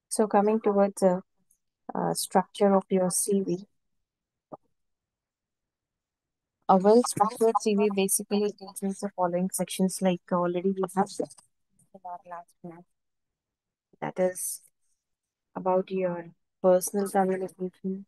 So coming towards the structure of your CV, a well-structured CV basically contains the following sections like already we have said in our last class. That is about your personal communication,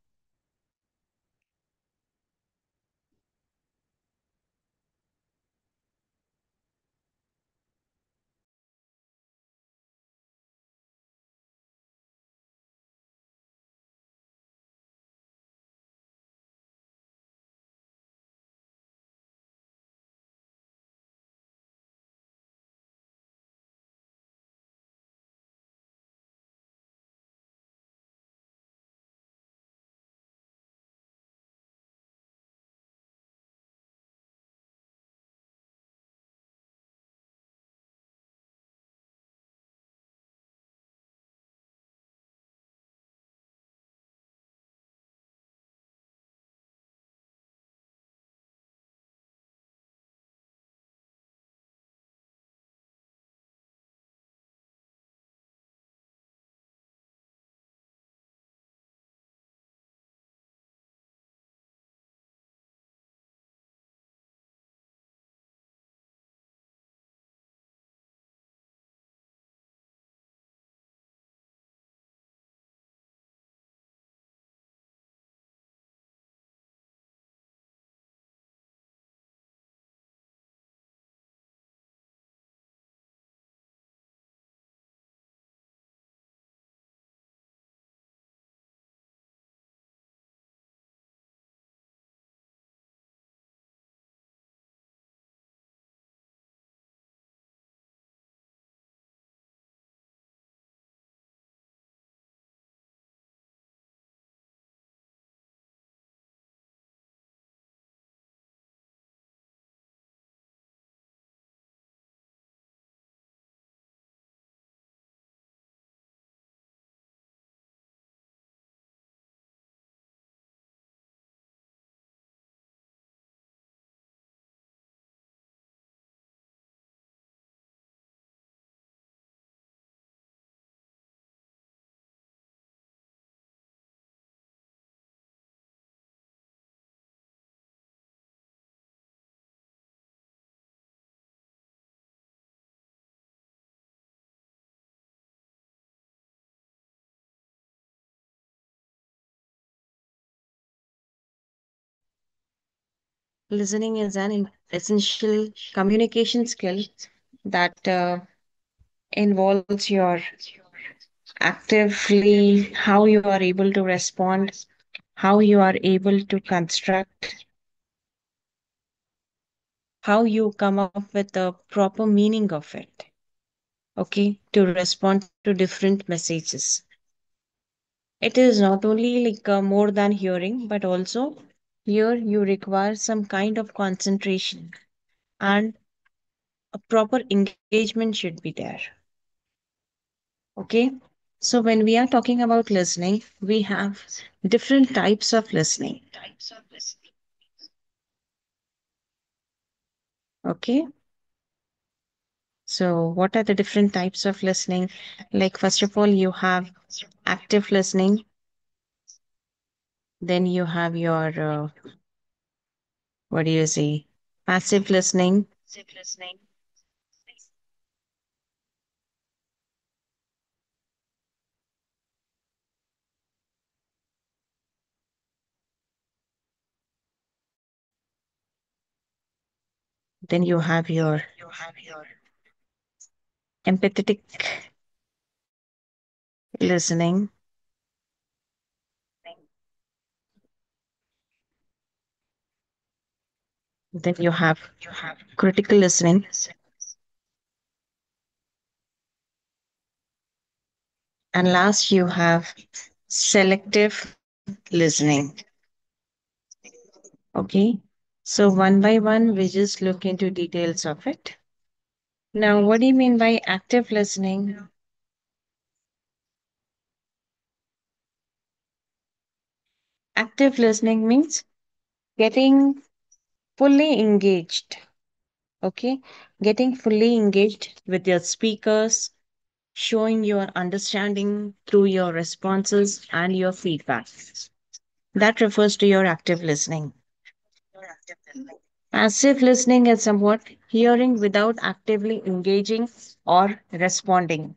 listening is an essential communication skill that involves your actively how you are able to respond, how you are able to construct, how you come up with the proper meaning of it, okay, to respond to different messages. It is not only like more than hearing, but also here you require some kind of concentration and a proper engagement should be there. Okay. So when we are talking about listening, we have different types of listening. Okay. So what are the different types of listening? Like, first of all, you have active listening, then you have your, what do you say, passive listening, then you have your empathetic listening, then you have critical listening, and last you have selective listening. Okay. So one by one, we just look into details of it. Now, what do you mean by active listening? Active listening means getting fully engaged. Okay. Getting fully engaged with your speakers, showing your understanding through your responses and your feedback. That refers to your active listening. Passive listening is somewhat hearing without actively engaging or responding.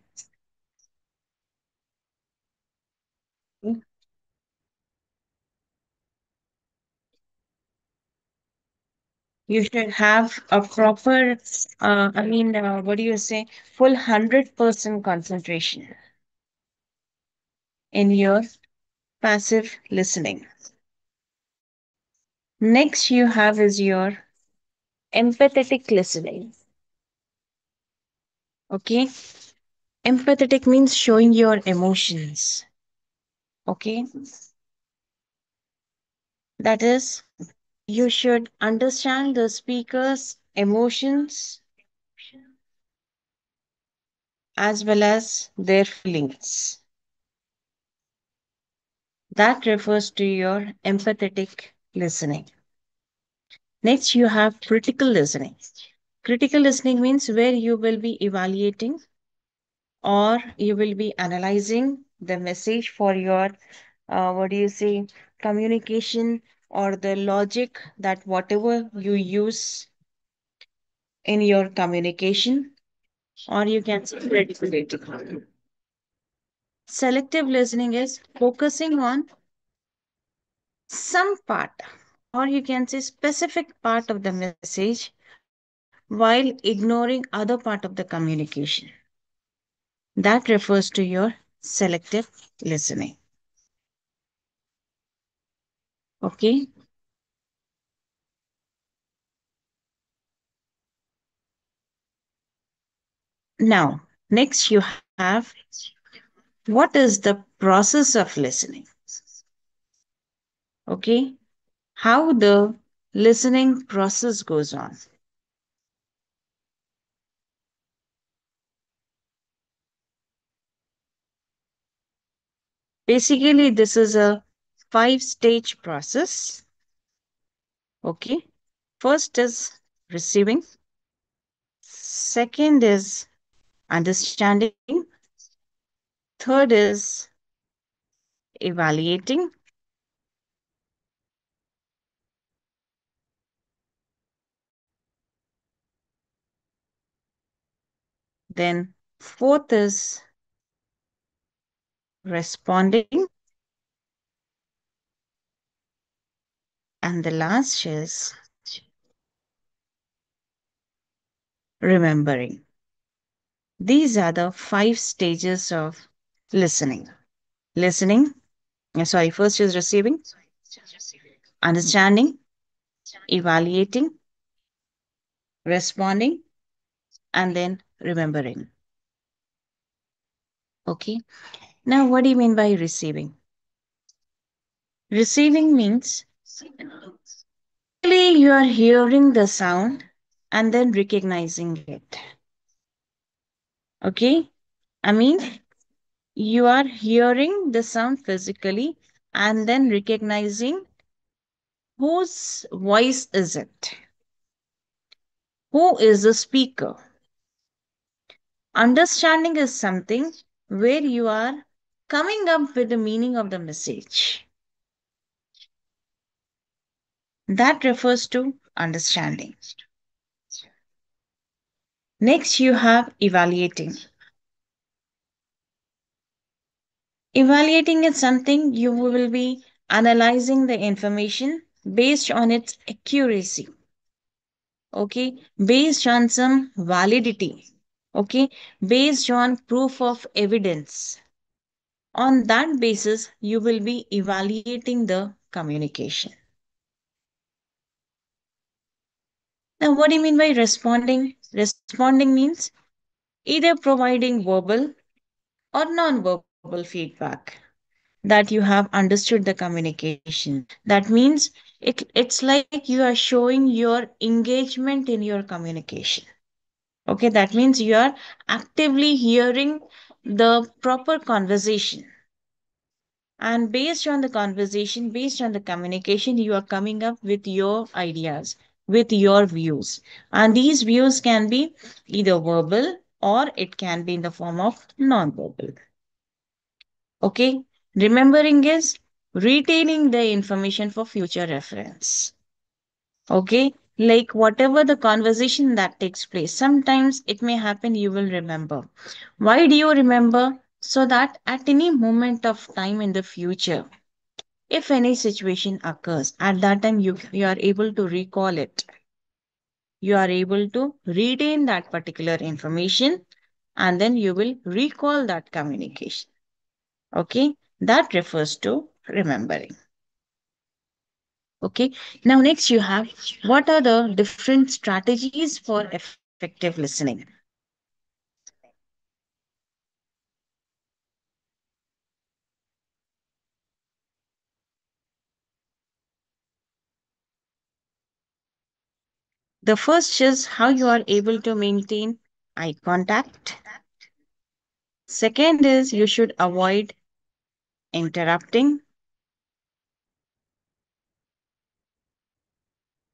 You should have a proper, what do you say, full 100% concentration in your passive listening. Next, you have is your empathetic listening. Okay. Empathetic means showing your emotions. Okay. That is, you should understand the speaker's emotions as well as their feelings. That refers to your empathetic listening. Next, you have critical listening. Critical listening means where you will be evaluating or you will be analyzing the message for your, what do you say, communication or the logic that whatever you use in your communication, or you can say critical. Selective listening is focusing on some part, or you can say specific part of the message while ignoring other part of the communication. That refers to your selective listening. Okay. Now, next you have what is the process of listening? Okay. How the listening process goes on. Basically, this is a five-stage process. Okay. First is receiving. Second is understanding. Third is evaluating. Then fourth is responding. And the last is remembering. These are the five stages of listening. Listening, first is receiving, understanding, evaluating, responding, and then remembering. Okay. Now, what do you mean by receiving? Receiving means basically you are hearing the sound and then recognizing it. Okay? I mean, you are hearing the sound physically and then recognizing whose voice is it? Who is the speaker? Understanding is something where you are coming up with the meaning of the message. That refers to understanding. Next, you have evaluating. Evaluating is something you will be analyzing the information based on its accuracy, okay, based on some validity, okay, based on proof of evidence. On that basis, you will be evaluating the communication. Now, what do you mean by responding? Responding means either providing verbal or non-verbal feedback that you have understood the communication. That means it's like you are showing your engagement in your communication. Okay, that means you are actively hearing the proper conversation. And based on the conversation, based on the communication, you are coming up with your ideas, with your views. And these views can be either verbal or it can be in the form of non-verbal. Okay, remembering is retaining the information for future reference. Okay, like whatever the conversation that takes place, sometimes it may happen you will remember. Why do you remember? So that at any moment of time in the future, if any situation occurs, at that time you are able to recall it. You are able to retain that particular information and then you will recall that communication. Okay, that refers to remembering. Okay, now next you have what are the different strategies for effective listening. The first is how you are able to maintain eye contact. Second is you should avoid interrupting.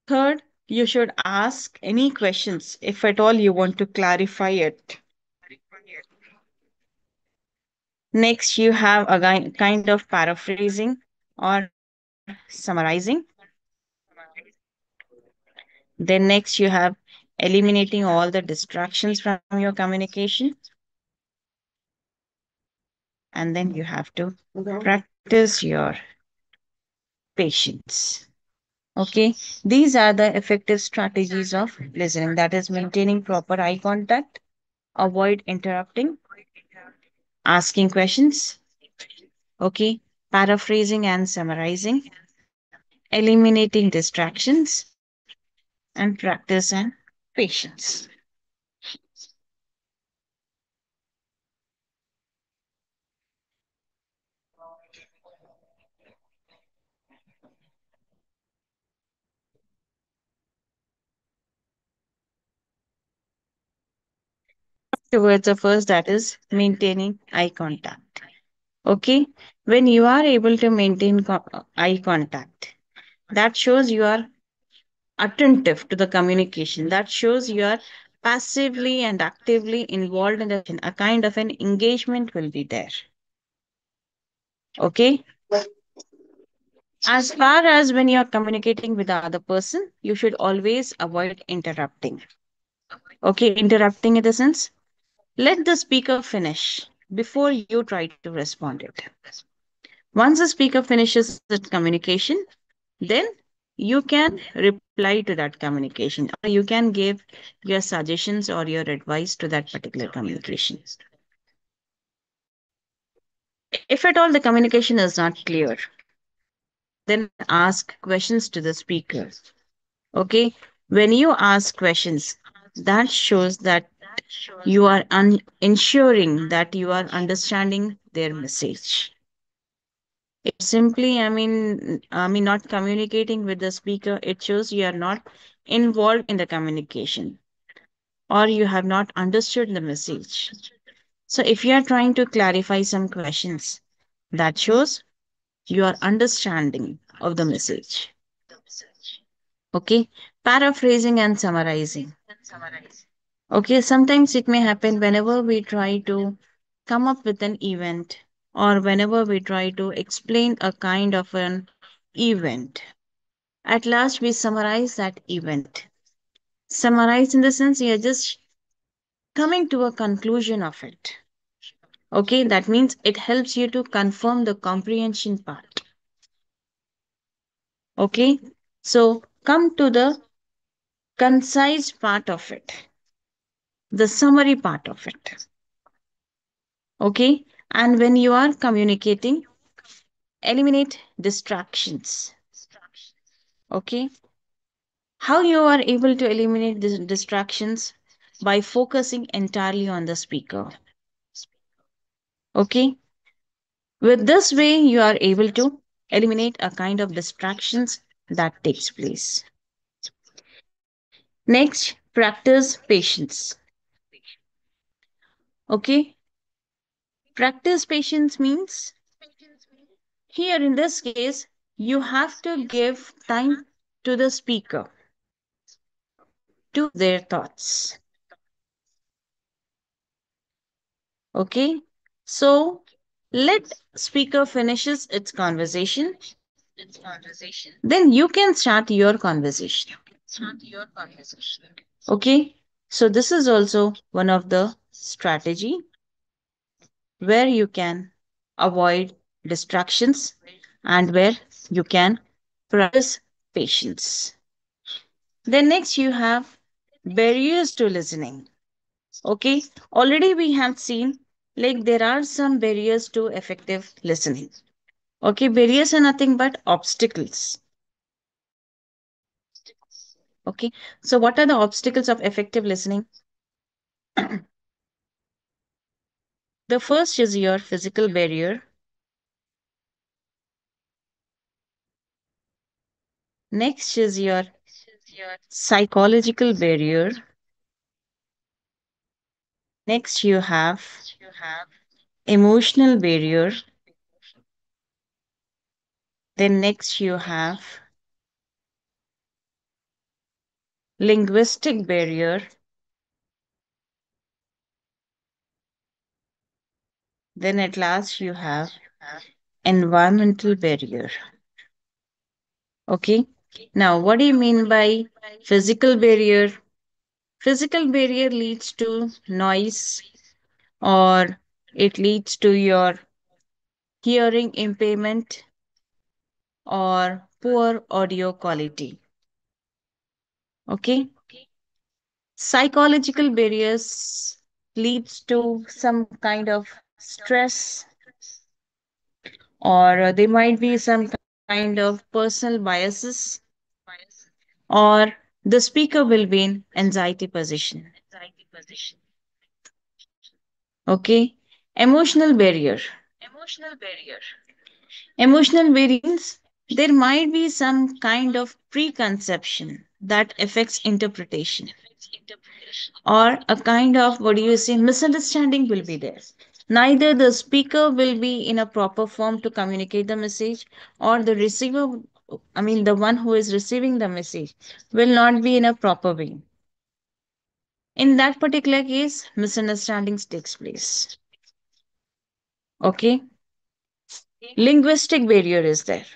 Third, you should ask any questions if at all you want to clarify it. Next, you have a kind of paraphrasing or summarizing. Then, next, you have eliminating all the distractions from your communication. And then you have to practice your patience. Okay, these are the effective strategies of listening, that is, maintaining proper eye contact, avoid interrupting, asking questions, okay, paraphrasing and summarizing, eliminating distractions, and practice and patience. Towards the first, that is maintaining eye contact. Okay, when you are able to maintain eye contact, that shows you are attentive to the communication. That shows you are passively and actively involved in the a kind of an engagement will be there. Okay. As far as when you are communicating with the other person, you should always avoid interrupting. Okay, interrupting in the sense, let the speaker finish before you try to respond it. Once the speaker finishes the communication, then you can reply to that communication or you can give your suggestions or your advice to that particular communication. If at all the communication is not clear, then ask questions to the speaker. Okay, when you ask questions, that shows that you are ensuring that you are understanding their message. If simply, not communicating with the speaker, it shows you are not involved in the communication or you have not understood the message. So, if you are trying to clarify some questions, that shows your understanding of the message. Okay, paraphrasing and summarizing. Okay, sometimes it may happen whenever we try to come up with an event or whenever we try to explain a kind of an event. At last, we summarize that event. Summarize in the sense you're just coming to a conclusion of it. Okay, that means it helps you to confirm the comprehension part. Okay, so come to the concise part of it, the summary part of it. Okay, and when you are communicating, eliminate distractions. Okay, how you are able to eliminate the distractions by focusing entirely on the speaker. Okay, with this way, you are able to eliminate a kind of distractions that takes place. Next, practice patience. Okay, practice patience means here in this case, you have to give time to the speaker to their thoughts. Okay, so let speaker finishes its conversation, then you can start your conversation. Okay, so this is also one of the strategy where you can avoid distractions and where you can practice patience. Then next you have barriers to listening. Okay, already we have seen like there are some barriers to effective listening. Okay, barriers are nothing but obstacles. Okay, so what are the obstacles of effective listening? The first is your physical barrier. Next is your psychological barrier. Next, you have emotional barrier. Then, next, you have linguistic barrier. Then, at last, you have environmental barrier. Okay. Now, what do you mean by physical barrier? Physical barrier leads to noise or it leads to your hearing impairment or poor audio quality. Okay. Psychological barriers leads to some kind of stress or there might be some kind of personal biases or the speaker will be in anxiety position. Okay, emotional barrier. Emotional variance, there might be some kind of preconception that affects interpretation or a kind of what do you say misunderstanding will be there. Neither the speaker will be in a proper form to communicate the message or the receiver, I mean the one who is receiving the message will not be in a proper way. In that particular case misunderstandings takes place. Okay, linguistic barrier is there.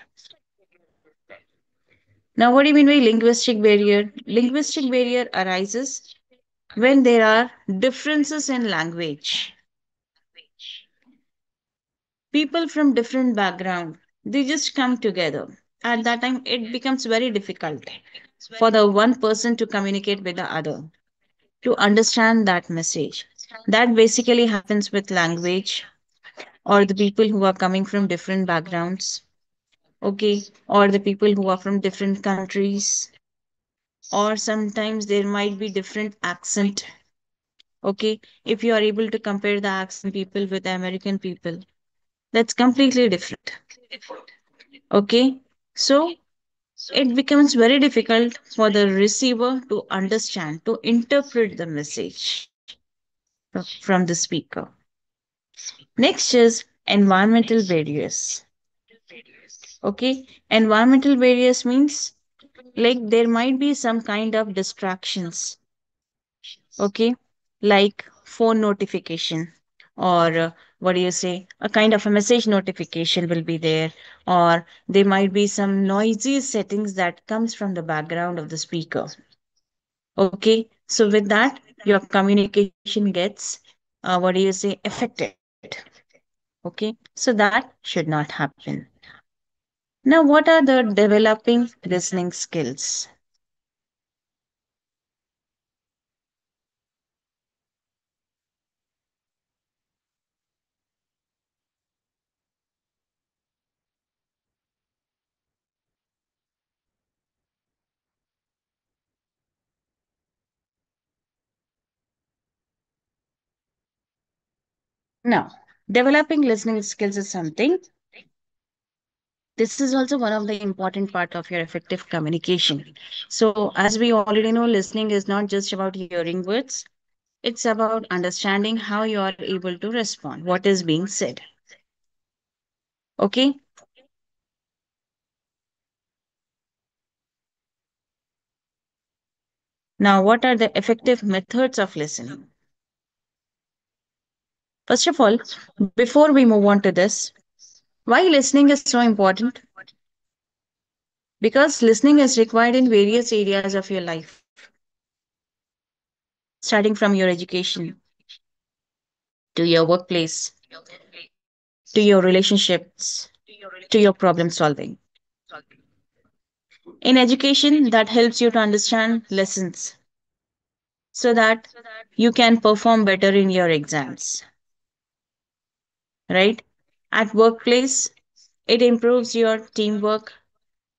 Now what do you mean by linguistic barrier? Linguistic barrier arises when there are differences in language. People from different background, they just come together. At that time, it becomes very difficult for the one person to communicate with the other, to understand that message. That basically happens with language or the people who are coming from different backgrounds, okay, or the people who are from different countries, or sometimes there might be different accent. Okay, if you are able to compare the accent people with the American people, that's completely different. Okay, so it becomes very difficult for the receiver to understand, to interpret the message from the speaker. Next is environmental barriers. Okay, environmental barriers means like there might be some kind of distractions, okay, like phone notification, or what do you say, a kind of a message notification will be there, or there might be some noisy settings that comes from the background of the speaker. Okay, so with that your communication gets what do you say, affected. Okay, so that should not happen. Now what are the developing listening skills? Now, developing listening skills is something. This is also one of the important part of your effective communication. So, as we already know, listening is not just about hearing words. It's about understanding how you are able to respond, what is being said. Okay. Now, what are the effective methods of listening? First of all, before we move on to this, why listening is so important? Because listening is required in various areas of your life, starting from your education to your workplace to your relationships to your problem solving. In education, that helps you to understand lessons so that you can perform better in your exams, right? At workplace, it improves your teamwork,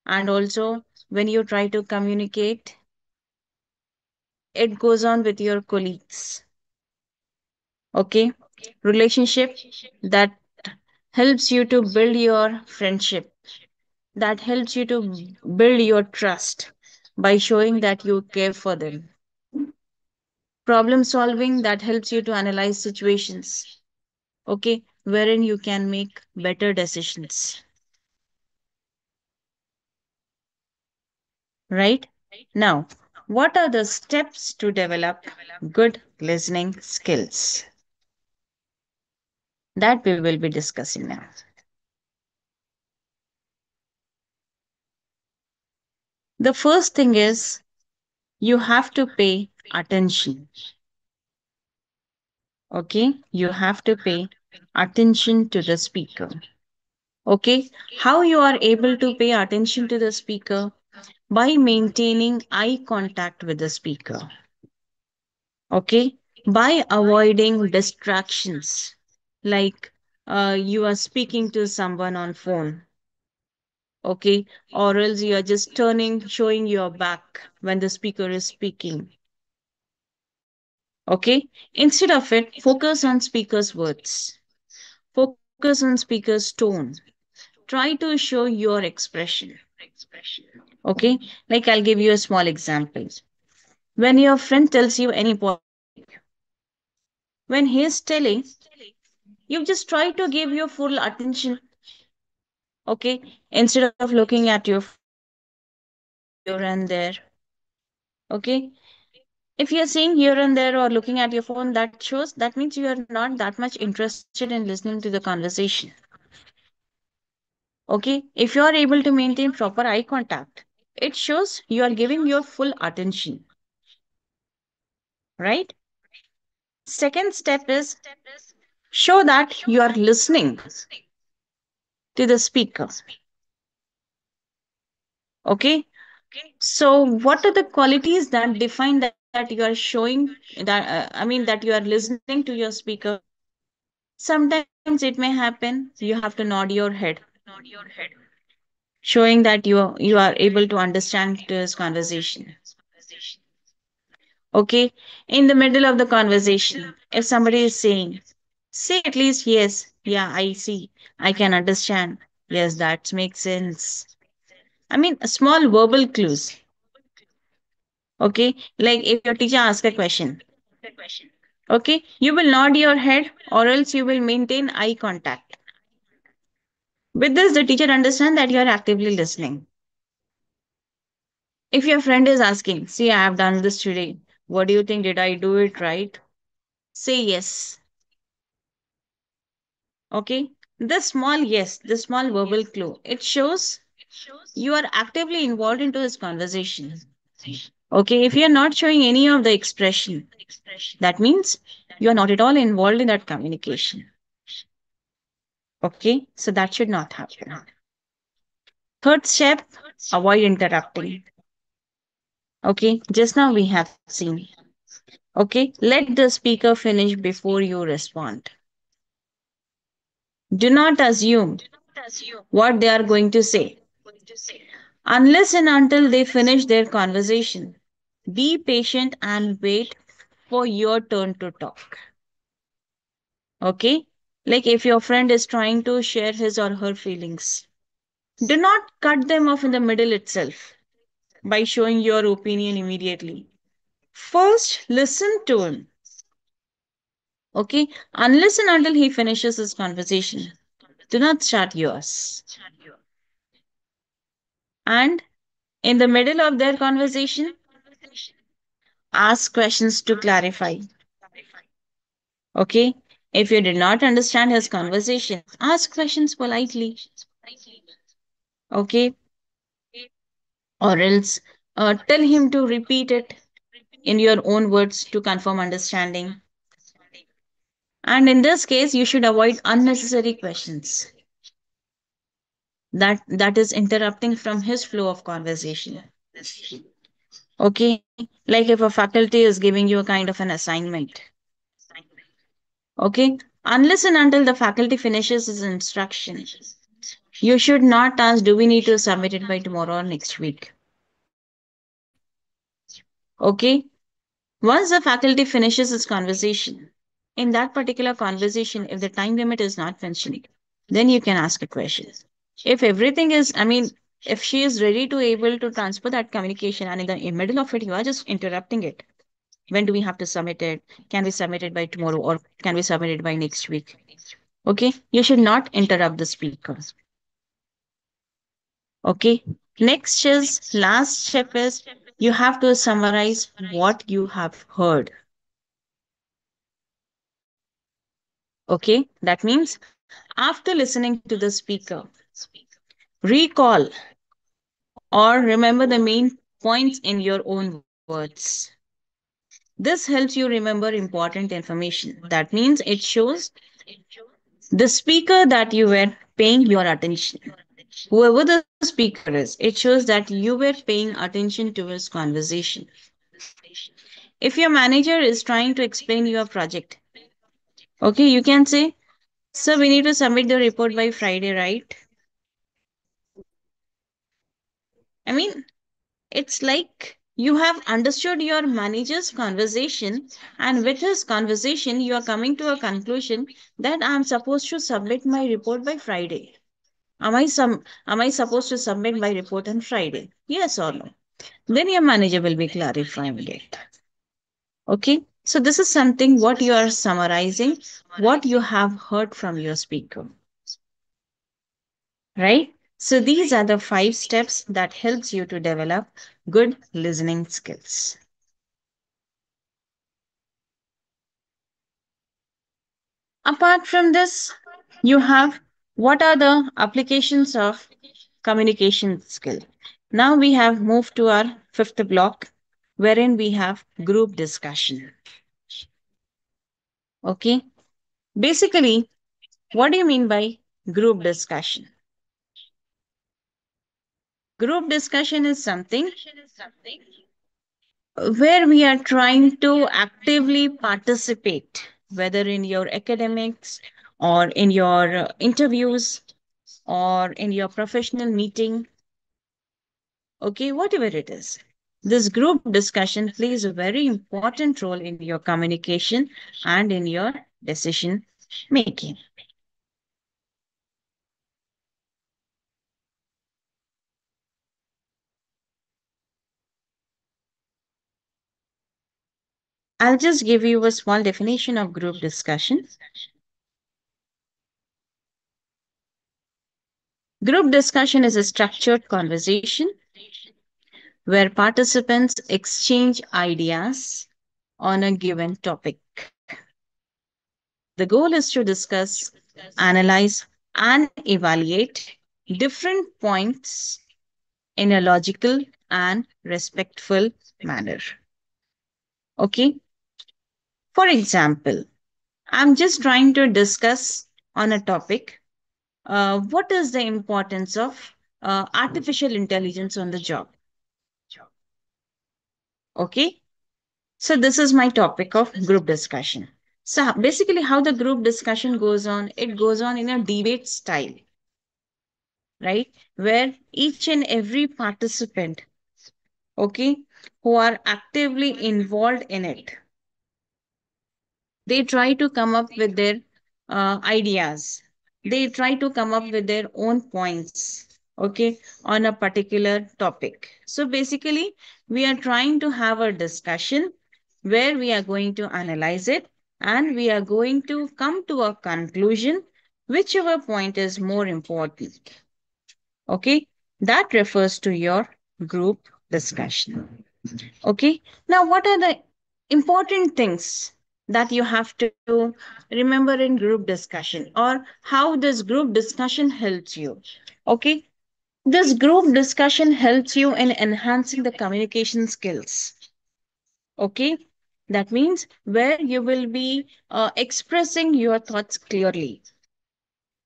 and also when you try to communicate, it goes on with your colleagues. Okay, relationship, that helps you to build your friendship, that helps you to build your trust by showing that you care for them. Problem solving, that helps you to analyze situations, okay, wherein you can make better decisions, right? Now, what are the steps to develop good listening skills? That we will be discussing now. The first thing is you have to pay attention. Okay, you have to pay attention to the speaker. Okay, how you are able to pay attention to the speaker? By maintaining eye contact with the speaker. Okay, by avoiding distractions, like you are speaking to someone on phone, okay, or else you are just turning, showing your back when the speaker is speaking. Okay, instead of it, focus on speaker's words, focus on speaker's tone, try to show your expression. Okay, like I'll give you a small example. When your friend tells you any important topic, when he's telling, you just try to give your full attention. Okay, instead of looking at your phone, seeing here and there. Okay, if you're seeing here and there or looking at your phone, that shows, that means you are not that much interested in listening to the conversation. Okay, if you are able to maintain proper eye contact, it shows you are giving your full attention, right? Second step is show that you are listening to the speaker. Okay, so what are the qualities that define that you are showing that that you are listening to your speaker? Sometimes it may happen you have to nod your head, showing that you are able to understand this conversation. Okay, in the middle of the conversation, if somebody is saying, say at least yes, yeah, I see, I can understand, yes, that makes sense. I mean, small verbal clues. Okay, like if your teacher asks a question, okay, you will nod your head or else you will maintain eye contact. With this, the teacher understands that you are actively listening. If your friend is asking, see, I have done this today. What do you think? Did I do it right? Say yes. Okay. This small verbal clue, it shows you are actively involved into his conversation. Okay. If you're not showing any of the expression, that means you are not at all involved in that communication. Okay. So that should not happen. Third step, avoid interrupting. Okay. Just now we have seen. Okay. Let the speaker finish before you respond. Do not assume what they are going to say unless and until they finish their conversation. Be patient and wait for your turn to talk. Okay? Like if your friend is trying to share his or her feelings, do not cut them off in the middle itself by showing your opinion immediately. First, listen to him. Okay? Unless and until he finishes his conversation, do not start yours. And in the middle of their conversation, ask questions to clarify. Okay? If you did not understand his conversation, ask questions politely. Okay? Or else tell him to repeat it in your own words to confirm understanding. And in this case, you should avoid unnecessary questions that is interrupting from his flow of conversation. Okay? Like if a faculty is giving you a kind of an assignment. Okay? Unless and until the faculty finishes his instruction, you should not ask, do we need to submit it by tomorrow or next week? Okay? Once the faculty finishes its conversation, in that particular conversation, if the time limit is not mentioned, then you can ask a question. If everything is, I mean, if she is ready to able to transfer that communication and in the middle of it, you are just interrupting it. When do we have to submit it? Can we submit it by tomorrow or can we submit it by next week? Okay? You should not interrupt the speaker. Okay. Next is last step is you have to summarize what you have heard. Okay. That means after listening to the speaker, recall or remember the main points in your own words. This helps you remember important information. That means it shows the speaker that you were paying your attention. Whoever the speaker is, it shows that you were paying attention to his conversation. If your manager is trying to explain your project, okay, you can say, sir, we need to submit the report by Friday, right? I mean, it's like you have understood your manager's conversation, and with his conversation, you are coming to a conclusion that I'm supposed to submit my report by Friday. Am I supposed to submit my report on Friday? Yes or no? Then your manager will be clarifying it. Okay. So this is something what you are summarizing, what you have heard from your speaker, right? So these are the 5 steps that helps you to develop good listening skills. Apart from this, you have what are the applications of communication skill. Now we have moved to our fifth block, wherein we have group discussion. Okay. Basically, what do you mean by group discussion? Group discussion is something where we are trying to actively participate, whether in your academics or in your interviews or in your professional meeting, okay, whatever it is. This group discussion plays a very important role in your communication and in your decision making. I'll just give you a small definition of group discussion. Group discussion is a structured conversation where participants exchange ideas on a given topic. The goal is to discuss, analyze, and evaluate different points in a logical and respectful manner. Okay? For example, I'm just trying to discuss on a topic. What is the importance of artificial intelligence on the job? Okay? So this is my topic of group discussion. So basically how the group discussion goes on, it goes on in a debate style, right? Where each and every participant, okay, who are actively involved in it, they try to come up with their ideas. They try to come up with their own points, okay, on a particular topic. So basically, we are trying to have a discussion where we are going to analyze it and we are going to come to a conclusion, whichever point is more important. Okay, that refers to your group discussion. Okay. Now, what are the important things that you have to remember in group discussion, or how this group discussion helps you? Okay. This group discussion helps you in enhancing the communication skills. Okay. That means where you will be expressing your thoughts clearly.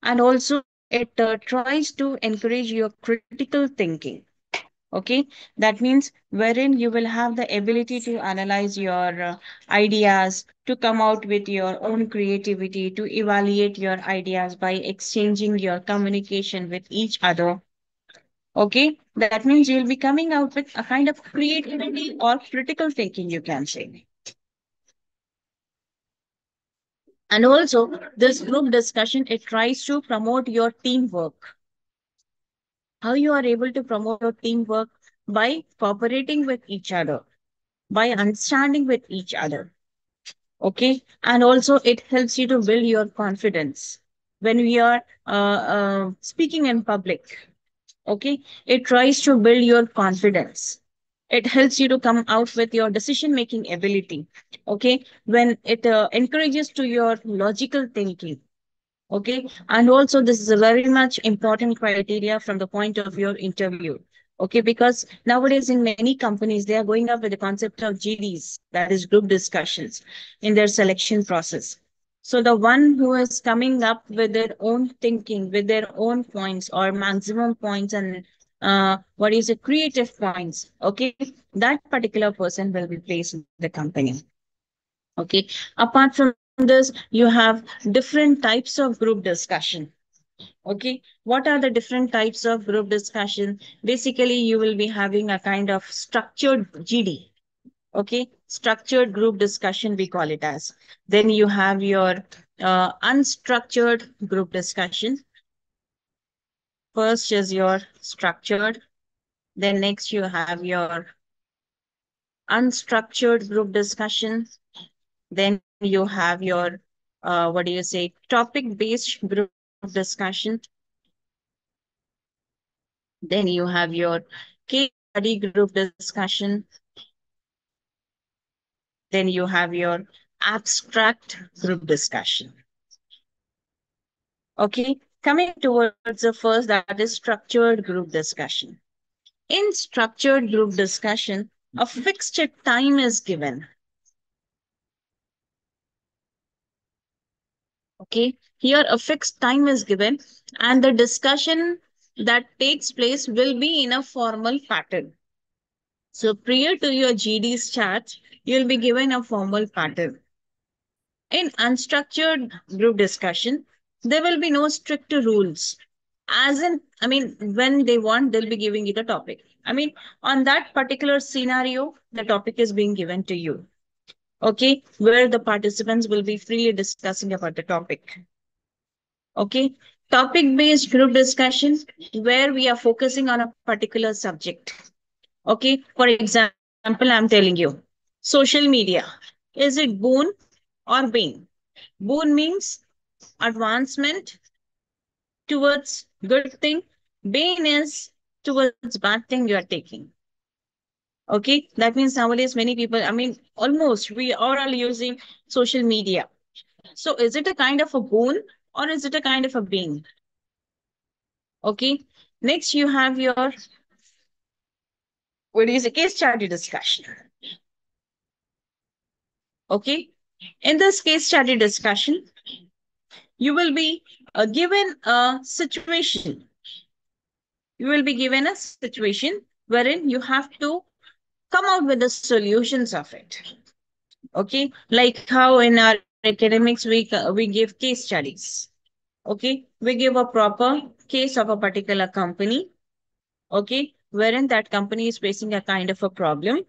And also, it tries to encourage your critical thinking. Okay, that means wherein you will have the ability to analyze your ideas, to come out with your own creativity, to evaluate your ideas by exchanging your communication with each other. Okay, that means you'll be coming out with a kind of creativity or critical thinking, you can say. And also, this group discussion, it tries to promote your teamwork. How you are able to promote your teamwork? By cooperating with each other, by understanding with each other. Okay. And also, it helps you to build your confidence when we are speaking in public. Okay. It tries to build your confidence. It helps you to come out with your decision making ability. Okay. When it encourages to your logical thinking. Okay. And also, this is a very much important criteria from the point of your interview. Okay. Because nowadays, in many companies, they are going up with the concept of GDs, that is group discussions, in their selection process. So, the one who is coming up with their own thinking, with their own points or maximum points and what is it, creative points. Okay. That particular person will be placed in the company. Okay. Apart from this, you have different types of group discussion. Okay. What are the different types of group discussion? Basically, you will be having a kind of structured GD. Okay. Structured group discussion, we call it as. Then you have your unstructured group discussion. First is your structured. Then next you have your unstructured group discussion. Then you have your, what do you say, topic based group discussion. Then you have your case study group discussion. Then you have your abstract group discussion. Okay, coming towards the first, that is structured group discussion. In structured group discussion, a fixed time is given. Okay, here a fixed time is given, and the discussion that takes place will be in a formal pattern. So prior to your GD start, you'll be given a formal pattern. In unstructured group discussion, there will be no strict rules. As in, I mean, when they want, they'll be giving you the topic. I mean, on that particular scenario, the topic is being given to you. Okay, where the participants will be freely discussing about the topic. Okay, topic based group discussion where we are focusing on a particular subject. Okay, for example, I'm telling you social media. Is it boon or bane? Boon means advancement towards good thing. Bane is towards bad thing you are taking. Okay, that means nowadays many people, I mean, almost we are all using social media. So is it a kind of a boon or is it a kind of a bane? Okay. Next, you have your what is a case study discussion. Okay. In this case study discussion, you will be given a situation. You will be given a situation wherein you have to come out with the solutions of it. Okay, like how in our academics we give case studies. Okay, we give a proper case of a particular company. Okay, wherein that company is facing a kind of a problem,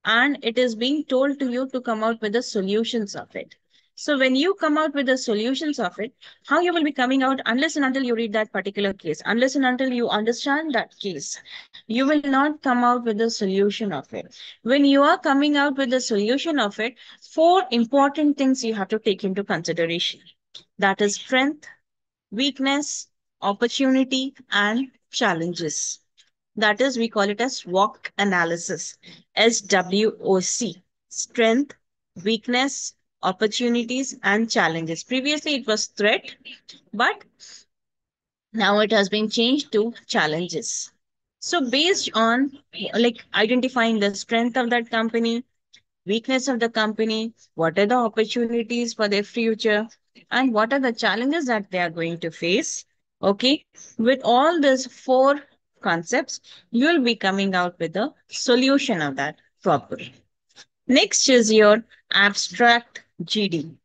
and it is being told to you to come out with the solutions of it. So when you come out with the solutions of it, how you will be coming out unless and until you read that particular case, unless and until you understand that case, you will not come out with the solution of it. When you are coming out with the solution of it, four important things you have to take into consideration. That is strength, weakness, opportunity, and challenges. That is, we call it as SWOC analysis. SWOC. Strength, weakness, opportunities, and challenges. Previously, it was threat, but now it has been changed to challenges. So, based on like identifying the strength of that company, weakness of the company, what are the opportunities for their future, and what are the challenges that they are going to face. Okay, with all these four concepts, you will be coming out with a solution of that problem. Next is your abstract GD.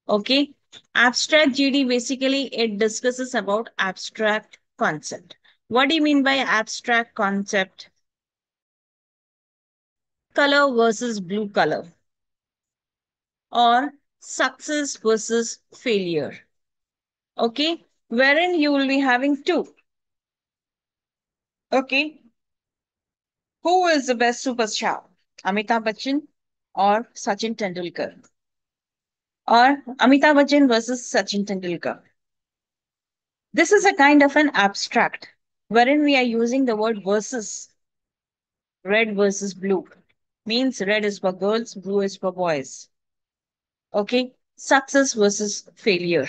Okay, abstract GD basically it discusses about abstract concept. What do you mean by abstract concept? Red color versus blue color, or success versus failure. Okay, wherein you will be having two. Okay, who is the best superstar? Amitabh Bachchan or Sachin Tendulkar? Or Amitabh Bachchan versus Sachin Tendulkar. This is a kind of an abstract wherein we are using the word versus, red versus blue. Means red is for girls, blue is for boys. Okay, success versus failure.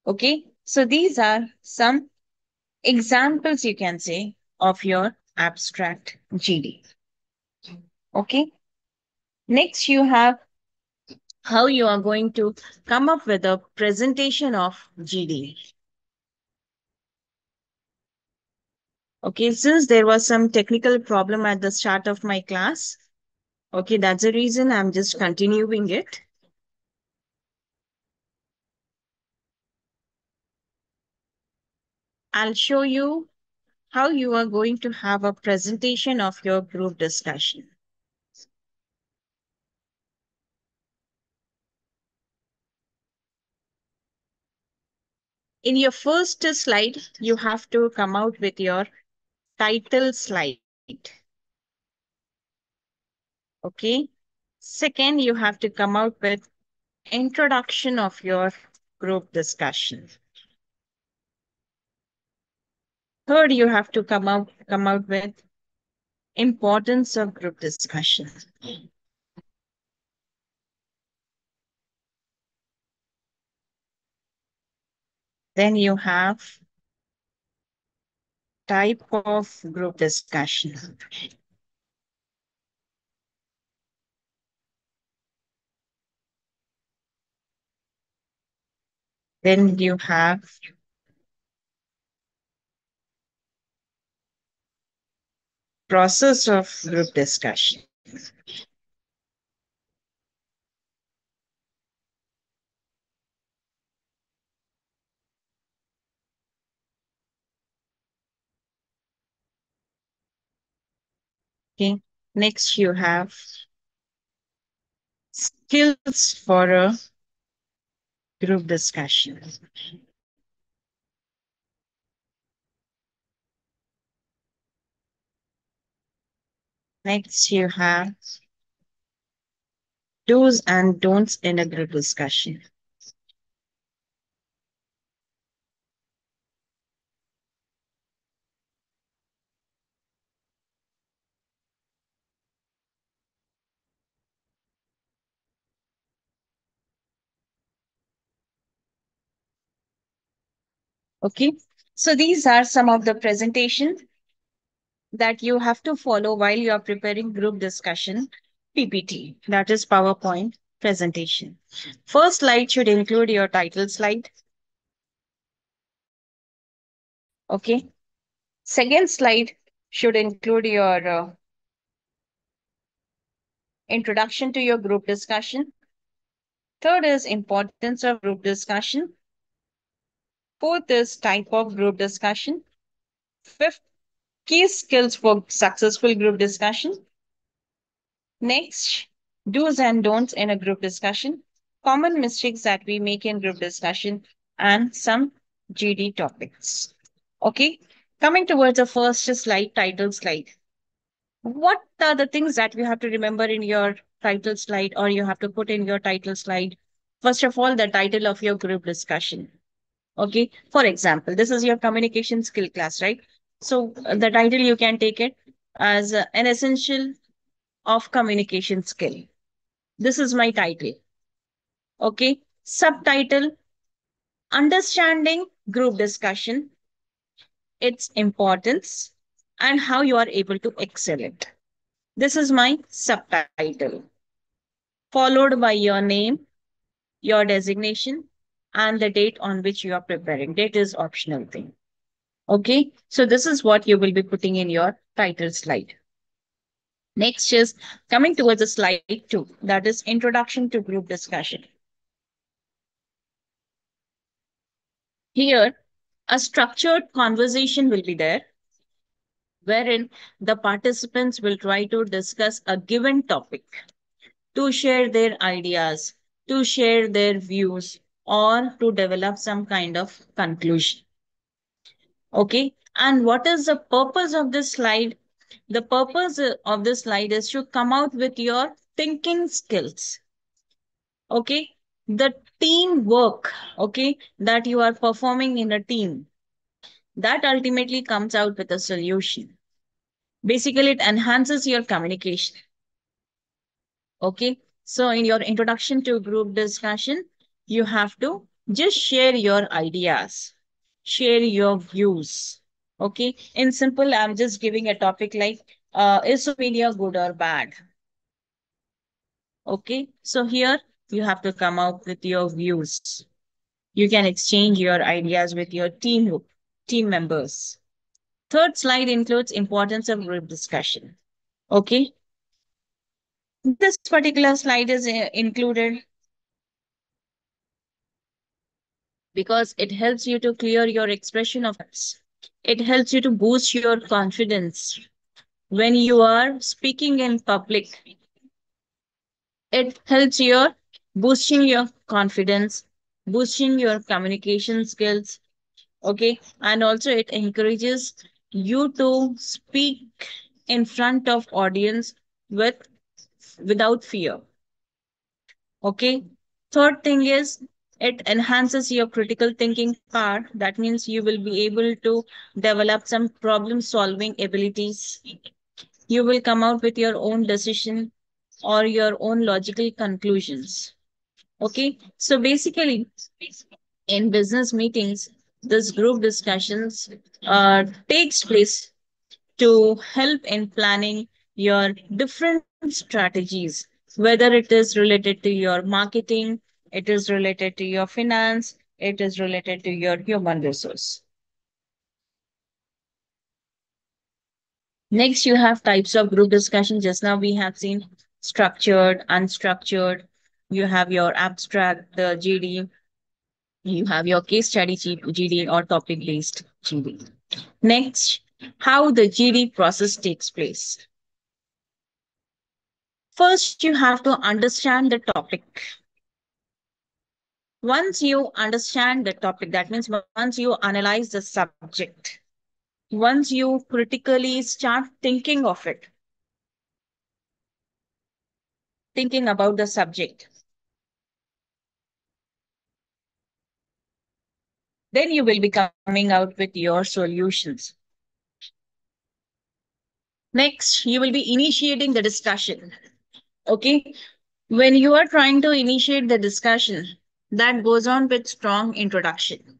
Okay, so these are some examples you can say of your abstract GD. Okay. Next, you have how you are going to come up with a presentation of GD. Okay. Since there was some technical problem at the start of my class, okay, that's the reason I'm just continuing it. I'll show you how you are going to have a presentation of your group discussion. In your first slide, you have to come out with your title slide. Okay. Second, you have to come out with introduction of your group discussion. Third, you have to come out with importance of group discussion. Then you have type of group discussion. Then you have process of group discussion. Okay. Next, you have skills for a group discussion. Next, you have do's and don'ts in a group discussion. Okay. So these are some of the presentation that you have to follow while you are preparing group discussion PPT, that is PowerPoint presentation. First slide should include your title slide. Okay. Second slide should include your introduction to your group discussion. Third is importance of group discussion. Fourth is type of group discussion. Fifth, key skills for successful group discussion. Next, do's and don'ts in a group discussion, common mistakes that we make in group discussion, and some GD topics. Okay, coming towards the first slide, title slide. What are the things that you have to remember in your title slide or you have to put in your title slide? First of all, the title of your group discussion. Okay, for example, this is your communication skill class, right? So the title you can take it as an essential of communication skill. This is my title. Okay. Subtitle, understanding group discussion, its importance, and how you are able to excel it. This is my subtitle, followed by your name, your designation, and the date on which you are preparing. Date is optional thing. Okay. So this is what you will be putting in your title slide. Next is coming towards the slide two, that is introduction to group discussion. Here, a structured conversation will be there wherein the participants will try to discuss a given topic, to share their ideas, to share their views, or to develop some kind of conclusion. Okay. And what is the purpose of this slide? The purpose of this slide is to come out with your thinking skills. Okay. The teamwork, okay, that you are performing in a team, that ultimately comes out with a solution. Basically, it enhances your communication. Okay. So in your introduction to group discussion, you have to just share your ideas, share your views. Okay. In simple, I'm just giving a topic like, is social media good or bad? Okay. So here you have to come up with your views. You can exchange your ideas with your team members. Third slide includes importance of group discussion. Okay. This particular slide is included because it helps you to clear your expression of thoughts. It helps you to boost your confidence when you are speaking in public. It helps your boosting your confidence, boosting your communication skills. Okay. And also it encourages you to speak in front of audience with without fear. Okay. Third thing is it enhances your critical thinking power. That means you will be able to develop some problem solving abilities. You will come out with your own decision or your own logical conclusions. Okay. So basically, in business meetings, this group discussions takes place to help in planning your different strategies, whether it is related to your marketing, it is related to your finance, it is related to your human resource. Next, you have types of group discussion. Just now we have seen structured, unstructured. You have your abstract, the GD. You have your case study GD or topic based GD. Next, how the GD process takes place. First, you have to understand the topic. Once you understand the topic, that means once you analyze the subject, once you critically start thinking of it, thinking about the subject. Then you will be coming out with your solutions. Next, you will be initiating the discussion. Okay. When you are trying to initiate the discussion, that goes on with strong introduction.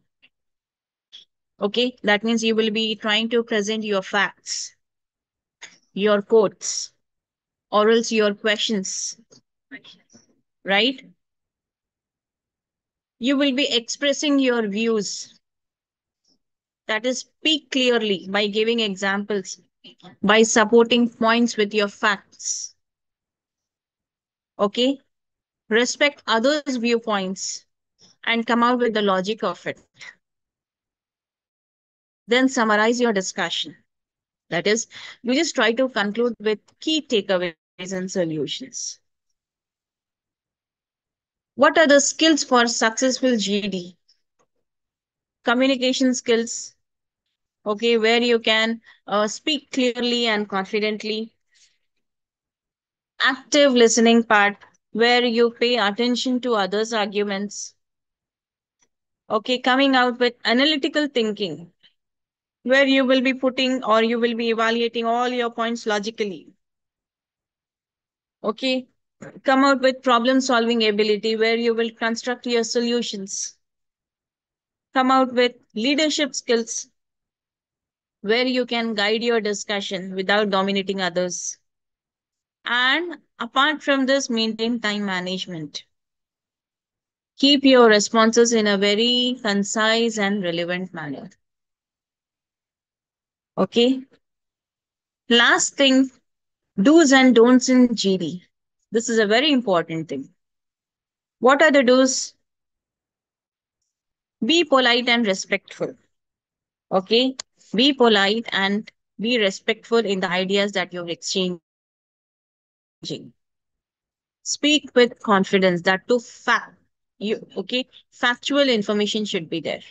Okay. That means you will be trying to present your facts, your quotes, or else your questions, right? You will be expressing your views. That is, speak clearly by giving examples, by supporting points with your facts. Okay. Respect others' viewpoints and come out with the logic of it. Then summarize your discussion. That is, you just try to conclude with key takeaways and solutions. What are the skills for successful GD? Communication skills, okay, where you can speak clearly and confidently. Active listening part, where you pay attention to others' arguments. Okay, coming out with analytical thinking, where you will be putting or you will be evaluating all your points logically. Okay, come out with problem solving ability, where you will construct your solutions. Come out with leadership skills, where you can guide your discussion without dominating others. And apart from this, maintain time management. Keep your responses in a very concise and relevant manner. Okay. Last thing, do's and don'ts in GD. This is a very important thing. What are the do's? Be polite and respectful. Okay. Be polite and be respectful in the ideas that you're exchanging. Speak with confidence, that to fact. Okay. Factual information should be there.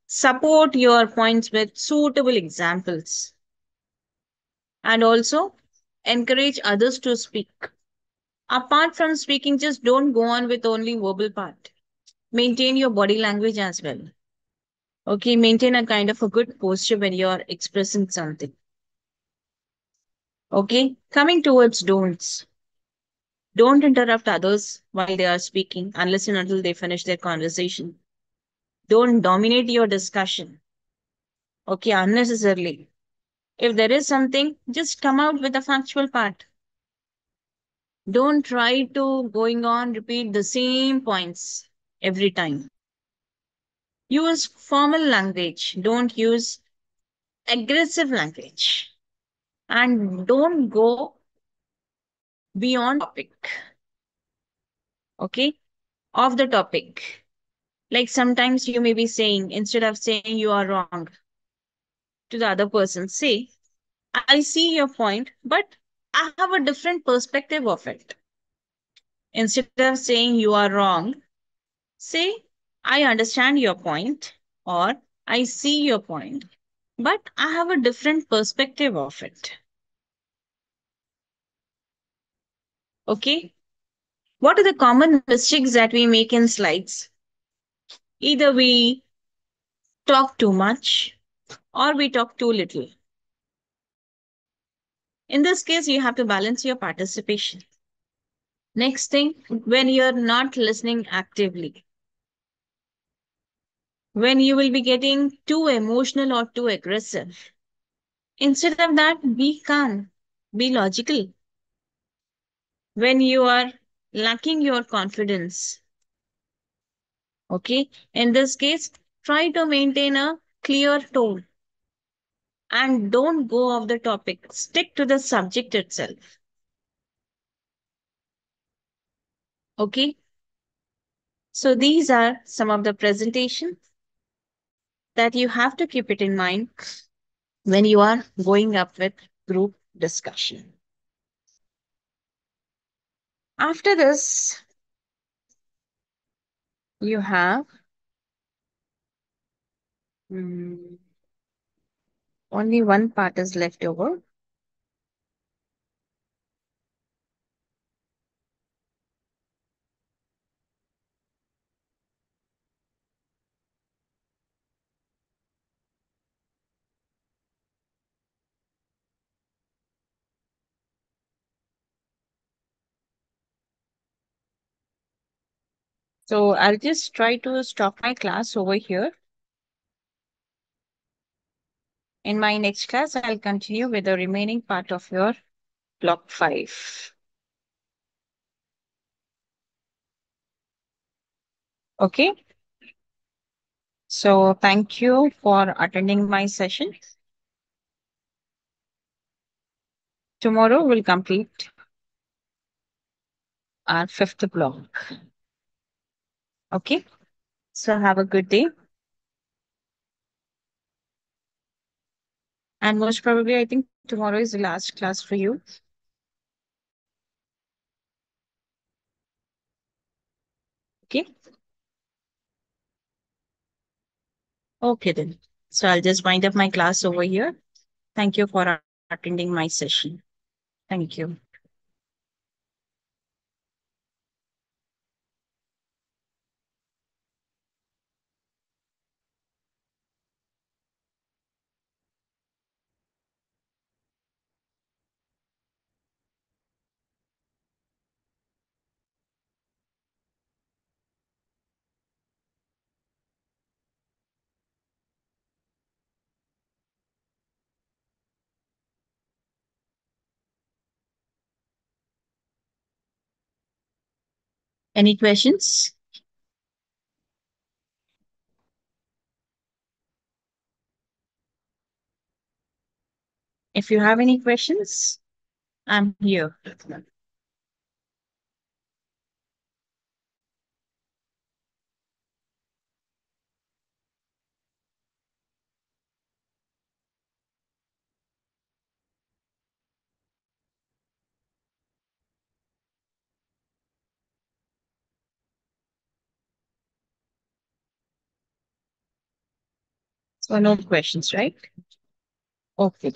Support your points with suitable examples. And also encourage others to speak. Apart from speaking, just don't go on with only verbal part. Maintain your body language as well. Okay, maintain a kind of a good posture when you're expressing something. Okay, coming towards don'ts. Don't interrupt others while they are speaking unless and until they finish their conversation. Don't dominate your discussion. Okay, unnecessarily. If there is something, just come out with the factual part. Don't try to going on repeat the same points every time. Use formal language. Don't use aggressive language. And don't go beyond topic. Okay? Off the topic. Like sometimes you may be saying, instead of saying you are wrong to the other person, say, I see your point, but I have a different perspective of it. Instead of saying you are wrong, say, I understand your point or I see your point, but I have a different perspective of it. Okay? What are the common mistakes that we make in slides? Either we talk too much or we talk too little. In this case, you have to balance your participation. Next thing, when you're not listening actively, when you will be getting too emotional or too aggressive, instead of that, be calm, be logical. When you are lacking your confidence, okay, in this case, try to maintain a clear tone and don't go off the topic. Stick to the subject itself. Okay. So these are some of the presentations that you have to keep it in mind when you are going up with group discussion. After this, you have mm, only one part is left over. So I'll just try to stop my class over here. In my next class, I'll continue with the remaining part of your block 5. Okay. So thank you for attending my session. Tomorrow we'll complete our fifth block. Okay. So have a good day. And most probably, I think tomorrow is the last class for you. Okay. Okay then. So I'll just wind up my class over here. Thank you for attending my session. Thank you. Any questions? If you have any questions, I'm here. So no questions, right? Okay.